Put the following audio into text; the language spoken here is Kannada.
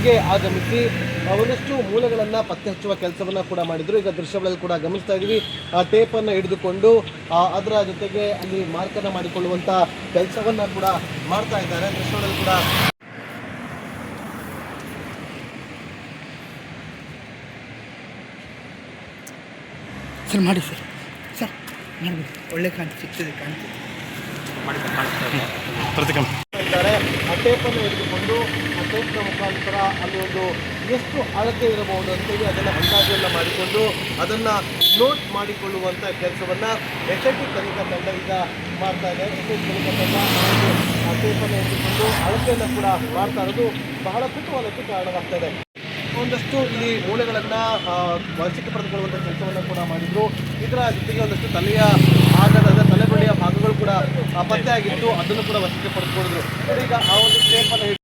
ಸ್ಥಳಕ್ಕೆ ಆಗಮಿಸಿ ಒಂದಷ್ಟು ಮೂಲೆಗಳನ್ನು ಪತ್ತೆ ಹಚ್ಚುವ ಕೆಲಸವನ್ನು ಕೂಡ ಮಾಡಿದರು. ಈಗ ದೃಶ್ಯಗಳಲ್ಲಿ ಕೂಡ ಗಮನಿಸ್ತಾ ಇದ್ದೀವಿ, ಆ ಟೇಪನ್ನು ಹಿಡಿದುಕೊಂಡು ಅದರ ಜೊತೆಗೆ ಅಲ್ಲಿ ಮಾರ್ಕನ್ನು ಮಾಡಿಕೊಳ್ಳುವಂಥ ಕೆಲಸವನ್ನು ಕೂಡ ಮಾಡ್ತಾ ಇದ್ದಾರೆ. ದೃಶ್ಯಗಳಲ್ಲಿ ಕೂಡ ಸರ್ ಮಾಡಿ ಸರ್ ಸರ್ ಮಾಡಬೇಕು, ಒಳ್ಳೆ ಸಿಗ್ತದೆ ಕಾಣ್ತದೆ ಇದ್ದಾರೆ. ಆ ಟೇಪನ್ನು ಹಿಡಿದುಕೊಂಡು ಆ ಟೇಪ್ನ ಮುಖಾಂತರ ಅಲ್ಲಿ ಒಂದು ಎಷ್ಟು ಅಳತೆ ಇರಬಹುದು ಅಂತೇಳಿ ಅದನ್ನು ಅಂದಾಜನ್ನು ಮಾಡಿಕೊಂಡು ಅದನ್ನು ನೋಟ್ ಮಾಡಿಕೊಳ್ಳುವಂಥ ಕೆಲಸವನ್ನು SIT ತನಿಖಾ ತಂಡ ಈಗ ಮಾಡ್ತಾ ಇದೆ. SIT ತನಿಖಾ ತಂಡ ಆ ಟೇಪನ್ನು ಹಿಡಿದುಕೊಂಡು ಅಳತೆಯನ್ನು ಕೂಡ ಮಾಡ್ತಾ ಇರೋದು ಬಹಳ ಕುತೂಹಲಕ್ಕೆ ಕಾರಣವಾಗ್ತಾ ಇದೆ. ಒಂದಷ್ಟು ಇಲ್ಲಿ ಮೂಳೆಗಳನ್ನು ವಶಕ್ಕೆ ಪಡೆದುಕೊಳ್ಳುವಂಥ ಕೆಲಸವನ್ನು ಕೂಡ ಮಾಡಿದರು. ಇದರ ಜೊತೆಗೆ ಒಂದಷ್ಟು ತಲೆಯ ತಲೆಬಳ್ಳಿಯ ಭಾಗಗಳು ಕೂಡ ಪತ್ತೆ ಆಗಿತ್ತು, ಅದನ್ನು ಕೂಡ ವಶಕ್ಕೆ ಪಡೆದುಕೊಂಡಿದ್ರು. ಈಗ ಆ ಒಂದು ಟೇಪನ್ನು